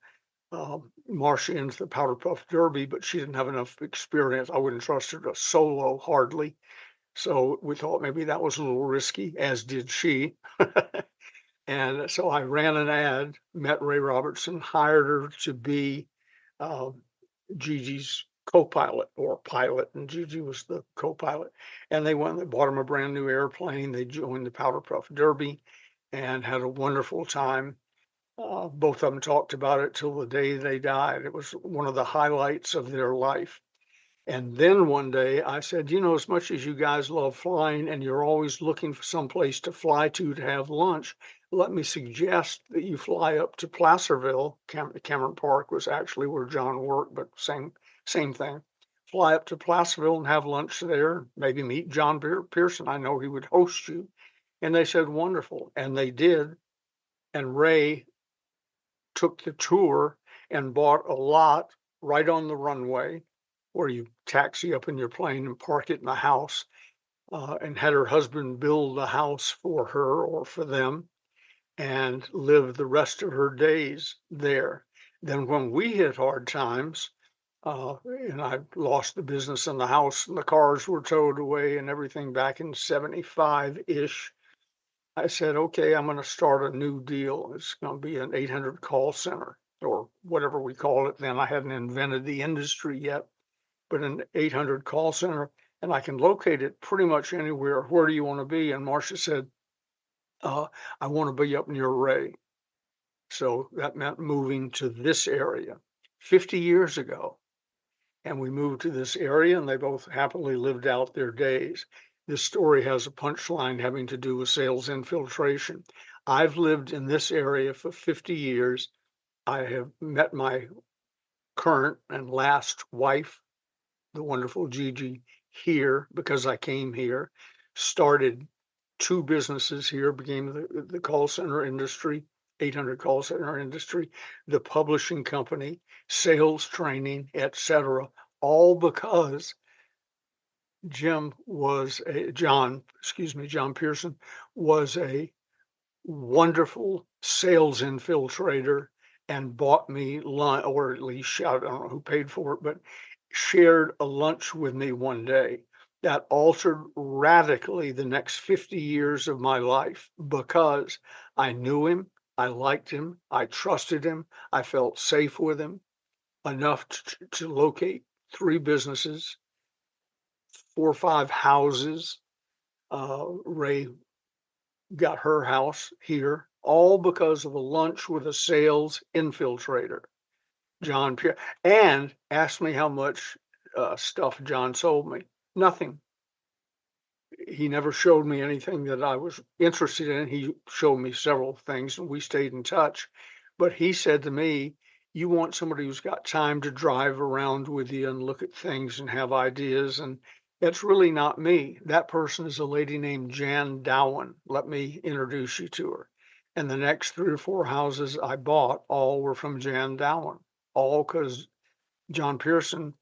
Marcia into the Powder Puff Derby, but she didn't have enough experience. I wouldn't trust her to solo hardly. So we thought maybe that was a little risky, as did she. And so I ran an ad, met Ray Robertson, hired her to be uh, Gigi's co-pilot or pilot, and Gigi was the co-pilot. And they went, they bought him a brand new airplane. They joined the Powder Puff Derby and had a wonderful time. Both of them talked about it till the day they died. It was one of the highlights of their life. And then one day I said, you know, as much as you guys love flying and you're always looking for some place to fly to have lunch, let me suggest that you fly up to Placerville. Cameron Park was actually where John worked, but same thing. Fly up to Placerville and have lunch there, maybe meet John Pearson. I know he would host you. And they said, wonderful. And they did. And Ray took the tour and bought a lot right on the runway where you taxi up in your plane and park it in the house, and had her husband build the house for her or for them and live the rest of her days there. Then when we hit hard times, and I lost the business and the house and the cars were towed away and everything back in 75-ish, I said, okay, I'm going to start a new deal. It's going to be an 800 call center or whatever we call it then. I hadn't invented the industry yet, but an 800 call center, and I can locate it pretty much anywhere. Where do you want to be? And Marcia said, I want to be up near Ray. So that meant moving to this area 50 years ago. And we moved to this area, and they both happily lived out their days. This story has a punchline having to do with sales infiltration. I've lived in this area for 50 years. I have met my current and last wife, the wonderful Gigi, here because I came here, started 2 businesses here, became the call center industry, 800 call center industry, the publishing company, sales training, etc., all because John Pearson was a wonderful sales infiltrator and bought me lunch, or at least I don't know who paid for it, but shared a lunch with me one day. That altered radically the next 50 years of my life because I knew him, I liked him, I trusted him, I felt safe with him enough to locate 3 businesses, 4 or 5 houses. Ray got her house here, all because of a lunch with a sales infiltrator, John Pierre, and asked me how much stuff John sold me. Nothing. He never showed me anything that I was interested in. He showed me several things and we stayed in touch. But he said to me, you want somebody who's got time to drive around with you and look at things and have ideas. And It's really not me. That person is a lady named Jan Dowen. Let me introduce you to her. And the next 3 or 4 houses I bought all were from Jan Dowen, all because John Pearson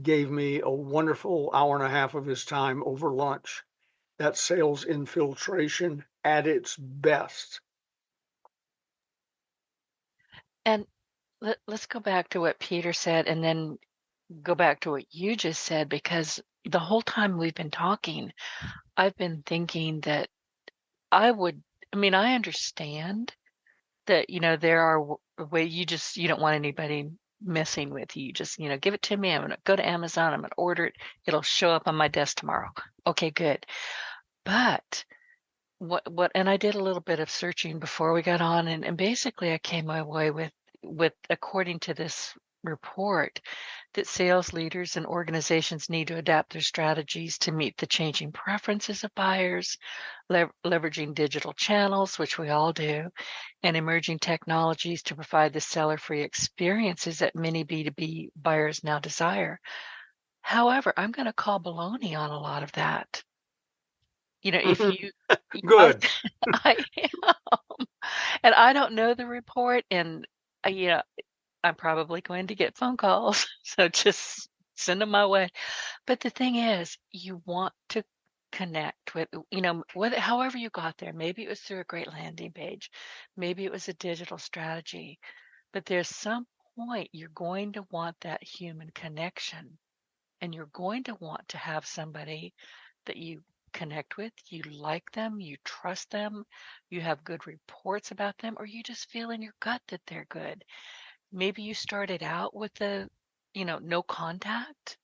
gave me a wonderful hour and a half of his time over lunch. That's sales infiltration at its best. And let's go back to what Peter said and then go back to what you just said, because the whole time we've been talking, I've been thinking that I would, I mean, I understand that, there are way you don't want anybody messing with you. You just, give it to me. I'm going to go to Amazon. I'm going to order it. It'll show up on my desk tomorrow. Okay, good. But and I did a little bit of searching before we got on, and basically I came away with according to this report, that sales leaders and organizations need to adapt their strategies to meet the changing preferences of buyers, leveraging digital channels, which we all do, and emerging technologies to provide the seller-free experiences that many B2B buyers now desire. However, I'm going to call baloney on a lot of that. If you, I, Good. I am, and I don't know the report, and uh, you know, I'm probably going to get phone calls, so just send them my way. But the thing is, you want to connect with, however you got there. Maybe it was through a great landing page, maybe it was a digital strategy, but there's some point you're going to want that human connection, and you're going to want to have somebody that you connect with, you like them, you trust them, you have good reports about them, or you just feel in your gut that they're good. Maybe you started out with no contact,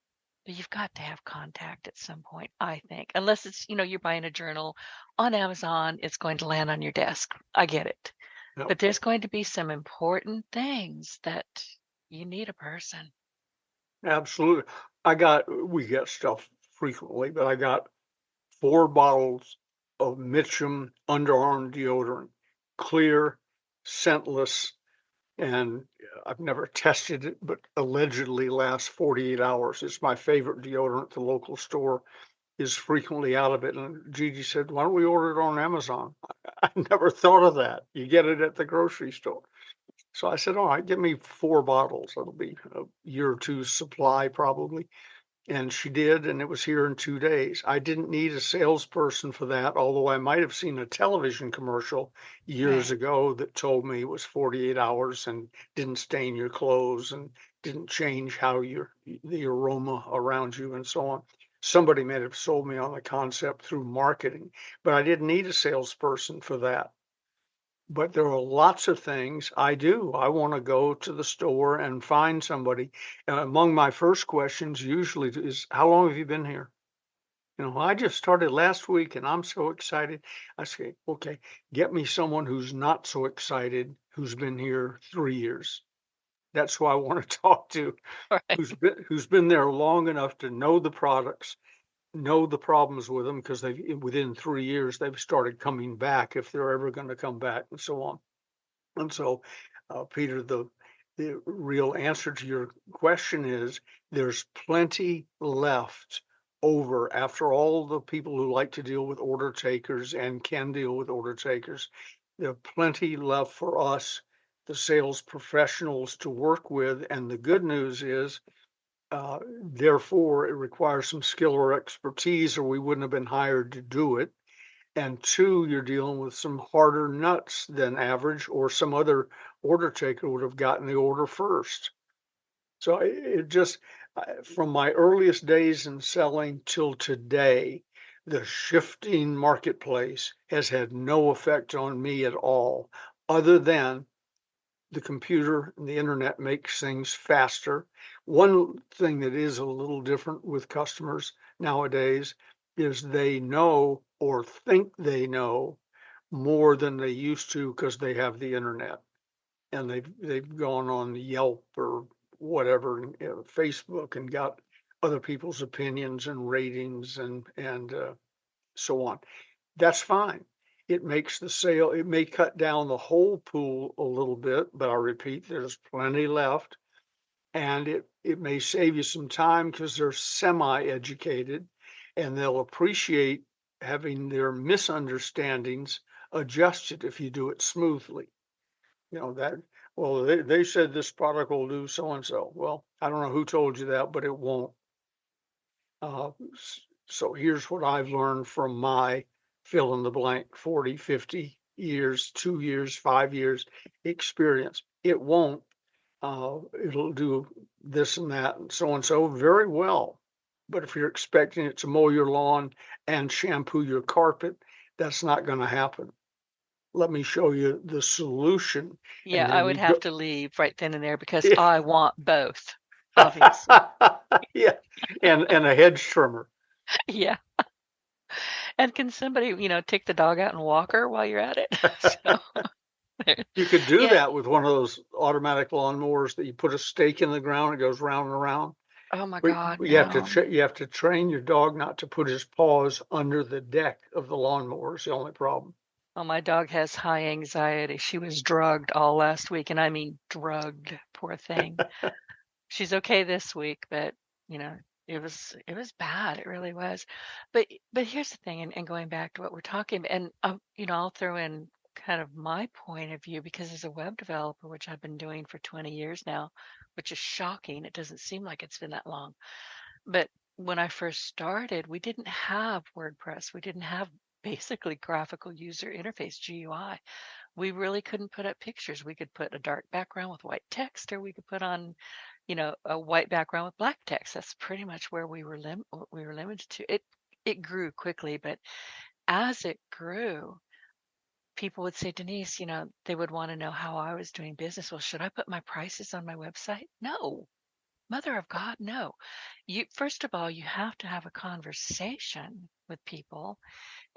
but you've got to have contact at some point, I think. Unless it's, you're buying a journal on Amazon, it's going to land on your desk. I get it. Yep, But there's going to be some important things that you need a person. absolutely. We get stuff frequently, but I got 4 bottles of Mitchum underarm deodorant, clear, scentless, and I've never tested it, but allegedly lasts 48 hours. It's my favorite deodorant. The local store is frequently out of it. And Gigi said, "Why don't we order it on Amazon?" I never thought of that. You get it at the grocery store. So I said, "All right, give me 4 bottles. That'll be a year or two's supply probably." And she did, and it was here in 2 days. I didn't need a salesperson for that, although I might have seen a television commercial years Right. ago that told me it was 48 hours and didn't stain your clothes and didn't change how the aroma around you and so on. Somebody may have sold me on the concept through marketing, but I didn't need a salesperson for that. But there are lots of things I do. I wanna go to the store and find somebody. Among my first questions usually is, "How long have you been here?" "I just started last week and I'm so excited." I say, "Okay, get me someone who's not so excited, who's been here 3 years." That's who I wanna talk to, Right. who's been there long enough to know the products, know the problems with them, because within 3 years, they've started coming back if they're ever gonna come back and so on. And so, Peter, the real answer to your question is there's plenty left over after all the people who like to deal with order takers and can deal with order takers. There are plenty left for us, the sales professionals, to work with. And the good news is, therefore, it requires some skill or expertise, or we wouldn't have been hired to do it. And 2, you're dealing with some harder nuts than average, or some other order taker would have gotten the order first. So it just, from my earliest days in selling till today, the shifting marketplace has had no effect on me at all, other than the computer and the internet makes things faster. One thing that is a little different with customers nowadays is they know or think they know more than they used to because they have the internet, and they've gone on Yelp or whatever, Facebook, and got other people's opinions and ratings and so on. That's fine. It makes the sale, it may cut down the whole pool a little bit, but I repeat, there's plenty left. And it may save you some time because they're semi-educated. and they'll appreciate having their misunderstandings adjusted if you do it smoothly. You know that, well, they said this product will do so and so. Well, I don't know who told you that, but it won't. So here's what I've learned from my fill in the blank 40, 50 years, 2 years, 5 years experience. It won't. It'll do this and so very well. But if you're expecting it to mow your lawn and shampoo your carpet, that's not going to happen. Let me show you the solution. Yeah, And I then would you have go, to leave right then and there because yeah, I want both, obviously. yeah, and a hedge trimmer. Yeah. And can somebody, take the dog out and walk her while you're at it? So, there- You could do yeah. that with one of those automatic lawnmowers that you put a stake in the ground, it goes round and around. Oh my But God, you have to no. you have to train your dog not to put his paws under the deck of the lawnmower is the only problem. Oh, my dog has high anxiety. She was drugged all last week, and I mean drugged, poor thing. She's okay this week, but you know, it was bad. It really was. But here's the thing, and going back to what we're talking, and I'll throw in kind of my point of view because as a web developer, which I've been doing for 20 years now, which is shocking. It doesn't seem like it's been that long. But when I first started, we didn't have WordPress. We didn't have basically graphical user interface GUI. We really couldn't put up pictures. We could put a dark background with white text, or we could put on a white background with black text. That's pretty much where we were limited to. It grew quickly, but as it grew, people would say, Denise, they would want to know how I was doing business. Well, should I put my prices on my website? No. Mother of God, no. You first of all, you have to have a conversation with people,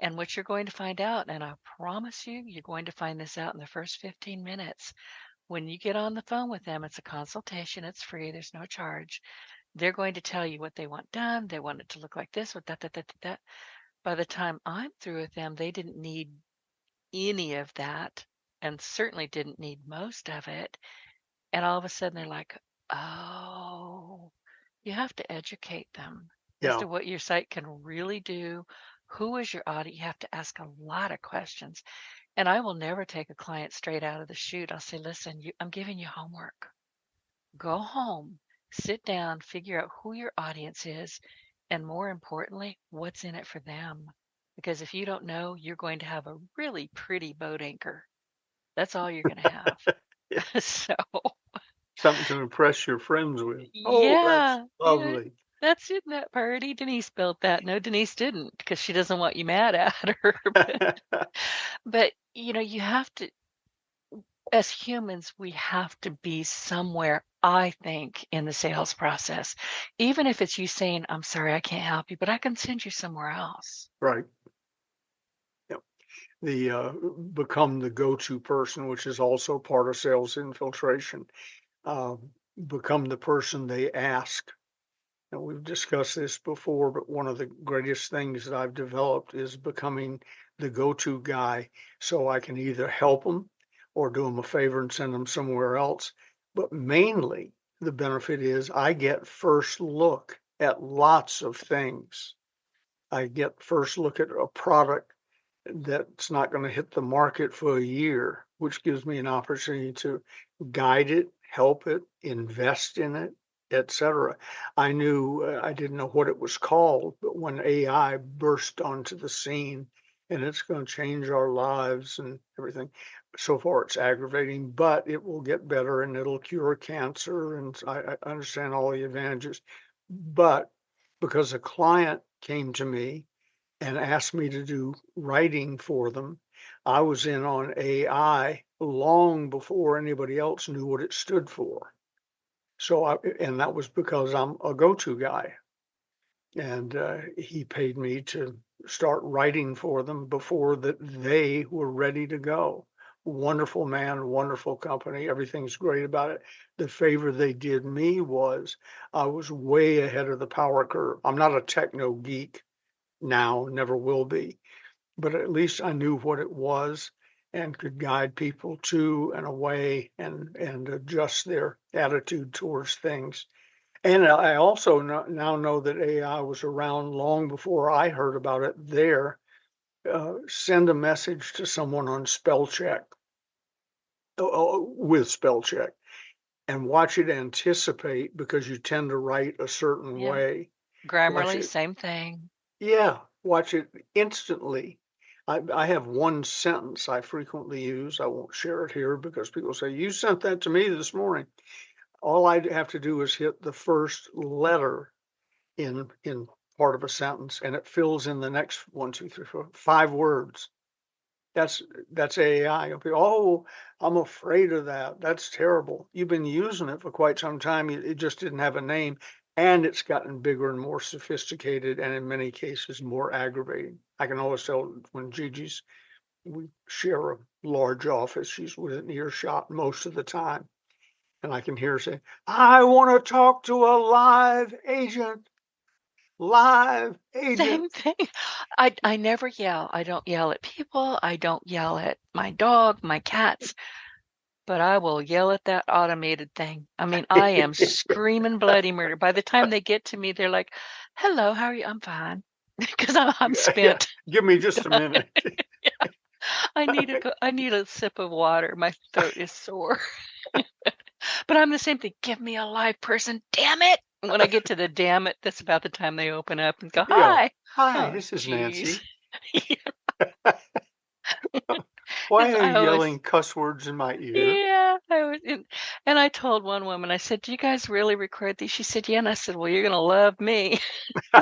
and what you're going to find out, and I promise you, you're going to find this out in the first 15 minutes. When you get on the phone with them, it's a consultation, it's free, there's no charge. They're going to tell you what they want done. They want it to look like this, with that, that, that, that, that. By the time I'm through with them, they didn't need any of that and certainly didn't need most of it. And all of a sudden they're like, oh, you have to educate them as Yeah, to what your site can really do. Who is your audience? You have to ask a lot of questions. And I will never take a client straight out of the chute. I'll say, listen, I'm giving you homework. Go home, sit down, figure out who your audience is, and more importantly, what's in it for them. Because if you don't know, you're going to have a really pretty boat anchor. That's all you're going to have. yeah, So, something to impress your friends with. Oh, that's yeah, yeah, lovely. that's in that party. Denise built that. No, Denise didn't because she doesn't want you mad at her. But you have to, as humans, we have to be somewhere, I think, in the sales process. Even if it's you saying, I'm sorry, I can't help you, but I can send you somewhere else. Right. Yep. The become the go-to person, which is also part of sales infiltration. Uh, Become the person they ask. And we've discussed this before, but one of the greatest things that I've developed is becoming the go-to guy so I can either help them or do them a favor and send them somewhere else. But mainly, the benefit is I get first look at lots of things. I get first look at a product that's not going to hit the market for a year, which gives me an opportunity to guide it, help it, invest in it, etc. I knew I didn't know what it was called, but when AI burst onto the scene and it's going to change our lives and everything. So far, it's aggravating, but it will get better and it'll cure cancer. And I understand all the advantages. But because a client came to me and asked me to do writing for them. I was in on AI long before anybody else knew what it stood for. And that was because I'm a go-to guy. And he paid me to start writing for them before that they were ready to go. Wonderful man, wonderful company. Everything's great about it. The favor they did me was I was way ahead of the power curve. I'm not a techno geek now, never will be, but at least I knew what it was and could guide people to and away and adjust their attitude towards things. And I also now know that AI was around long before I heard about it there. Send a message to someone on spell check, with spell check, and watch it anticipate because you tend to write a certain Yeah. way. Watch Grammarly, it. same thing. Yeah, watch it instantly. I have one sentence I frequently use. I won't share it here because people say, "You sent that to me this morning." All I have to do is hit the first letter in part of a sentence, and it fills in the next one, two, three, four, 5 words. That's that's AI. Oh, I'm afraid of that. That's terrible. You've been using it for quite some time. It just didn't have a name, and it's gotten bigger and more sophisticated, and in many cases more aggravating. I can always tell when we share a large office. She's within earshot most of the time, and I can hear her say, "I want to talk to a live agent." Live agent. Same thing. I never yell. I don't yell at people. I don't yell at my dog, my cats, but I will yell at that automated thing. I mean, I am screaming bloody murder. By the time they get to me, they're like, "Hello, how are you?" "I'm fine," because I'm Yeah, yeah. spent. Give me just a minute. I need a sip of water. My throat is sore. But I'm the same thing. Give me a live person, damn it! When I get to the damn it, that's about the time they open up and go, Yeah. "Hi." Hi, Oh, this is jeez. Nancy. Why are you I yelling always cuss words in my ear? yeah, and I told one woman, I said, "Do you guys really record these?" She said, "Yeah." And I said, "Well, you're gonna love me."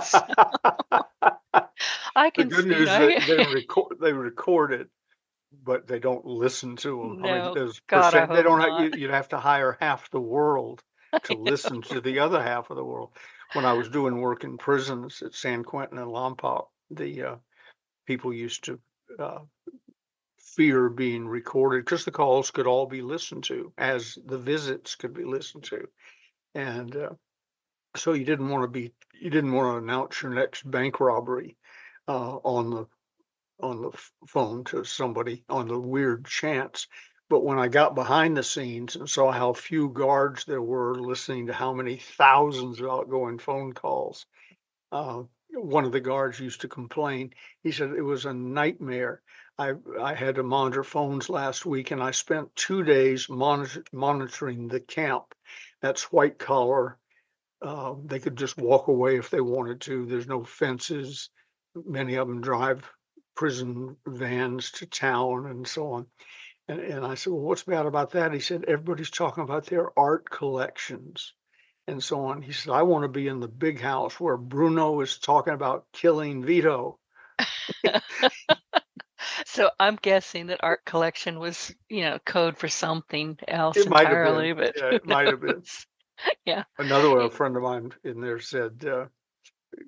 So I The can, good you know, news that they record it, but they don't listen to them. I mean, no, there's God, I percent they hope don't have, not. you'd have to hire half the world to listen to the other half of the world. When I was doing work in prisons at San Quentin and Lompoc, the people used to uh, fear being recorded because the calls could all be listened to as the visits could be listened to. And so you didn't want to announce your next bank robbery on the phone to somebody on the weird chance. But when I got behind the scenes and saw how few guards there were listening to how many thousands of outgoing phone calls, one of the guards used to complain. He said it was a nightmare. I had to monitor phones last week, and I spent 2 days monitoring the camp. That's white collar. They could just walk away if they wanted to. There's no fences. Many of them drive prison vans to town and so on. And I said, well, what's bad about that? He said, everybody's talking about their art collections and so on. He said, I want to be in the big house where Bruno is talking about killing Vito. So I'm guessing that art collection was, code for something else It might have entirely, been. but Yeah, who it might have been. knows? Yeah. Another a friend of mine in there said,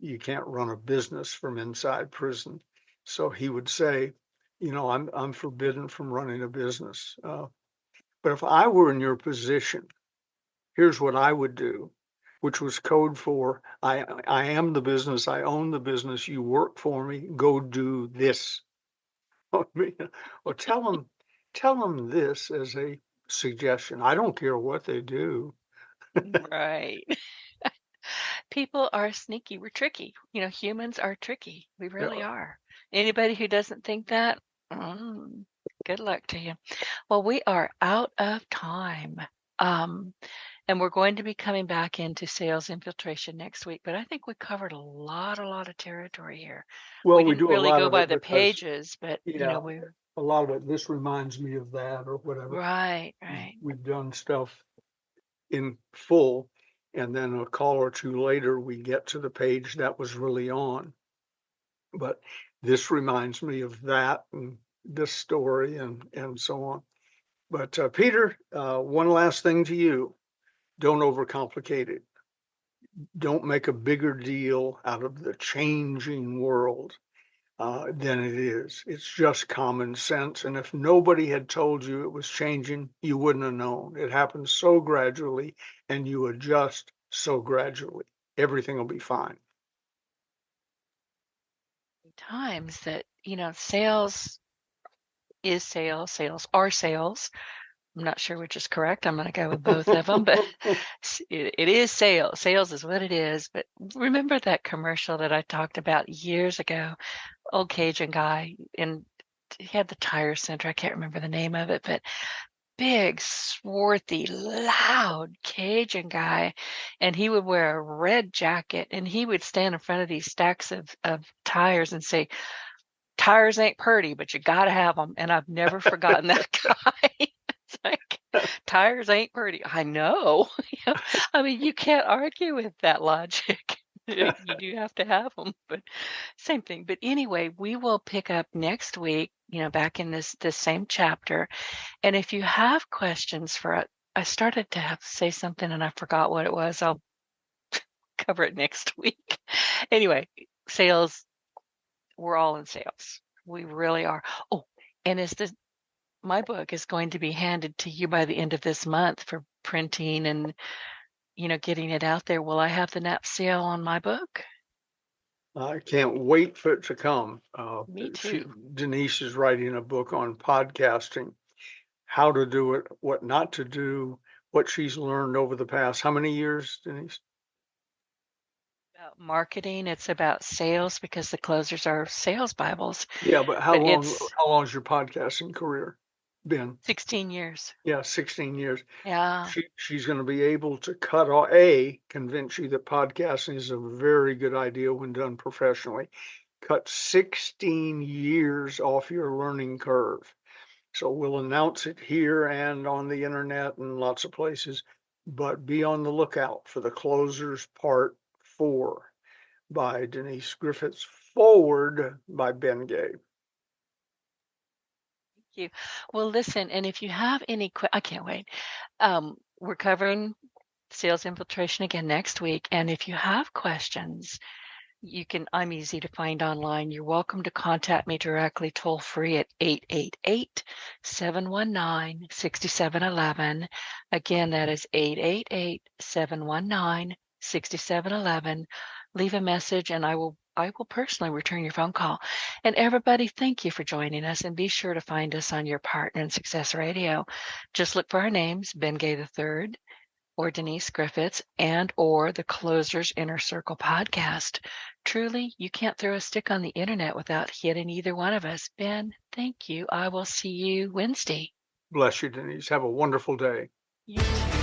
you can't run a business from inside prison. So he would say, I'm forbidden from running a business. But if I were in your position, here's what I would do, which was code for I am the business, I own the business, you work for me, go do this. Or tell them this as a suggestion. I don't care what they do. Right. People are sneaky. We're tricky. Humans are tricky. We really Yeah. are. Anybody who doesn't think that, mm, good luck to you. Well, we are out of time. Um, and we're going to be coming back into sales infiltration next week, but I think we covered a lot of territory here. We Well, we didn't do a really lot go of by it the because, pages, but yeah, we're a lot of it, this reminds me of that or whatever. right, right. We've done stuff in full, and then a call or two later, we get to the page that was really on. But this reminds me of that and this story and so on. But Peter, one last thing to you. Don't overcomplicate it. Don't make a bigger deal out of the changing world than it is. It's just common sense. And if nobody had told you it was changing, you wouldn't have known. It happens so gradually, and you adjust so gradually. Everything will be fine. Times that, sales is sales, sales are sales. I'm not sure which is correct. I'm going to go with both of them, but it is sales. Sales is what it is. But remember that commercial that I talked about years ago? Old Cajun guy, and he had the tire center. I can't remember the name of it, but big, swarthy, loud Cajun guy. And he would wear a red jacket, and he would stand in front of these stacks of tires and say, tires ain't pretty, but you got to have them. And I've never forgotten that guy. It's like, tires ain't pretty. I know. I mean, you can't argue with that logic. You do have to have them, but same thing. But anyway, we will pick up next week, back in this same chapter. And if you have questions for it, I started to have to say something and I forgot what it was. I'll cover it next week. Anyway, sales, we're all in sales. We really are. Oh, and my book is going to be handed to you by the end of this month for printing and, getting it out there. Will I have the NAP sale on my book? I can't wait for it to come. Me too. Denise is writing a book on podcasting, how to do it, what not to do, what she's learned over the past, how many years, Denise? About marketing, it's about sales because the closers are sales Bibles, Yeah, but but it's how long's your podcasting career been? 16 years. Yeah, 16 years. Yeah. She's going to be able to convince you that podcasting is a very good idea when done professionally. Cut 16 years off your learning curve. So we'll announce it here and on the internet and lots of places, but be on the lookout for the Closers Part 4 by Denise Griffitts, forward by Ben Gabe. Thank you. Well, listen, and if you have any, I can't wait. We're covering sales infiltration again next week. And if you have questions, I'm easy to find online. You're welcome to contact me directly, toll free at 888-719-6711. Again, that is 888-719-6711. Leave a message and I will personally return your phone call. And everybody, thank you for joining us, and be sure to find us on your Partner in Success Radio. Just look for our names, Ben Gay III or Denise Griffitts, and or the Closers Inner Circle podcast. Truly, you can't throw a stick on the internet without hitting either one of us. Ben, thank you. I will see you Wednesday. Bless you, Denise. Have a wonderful day. You too.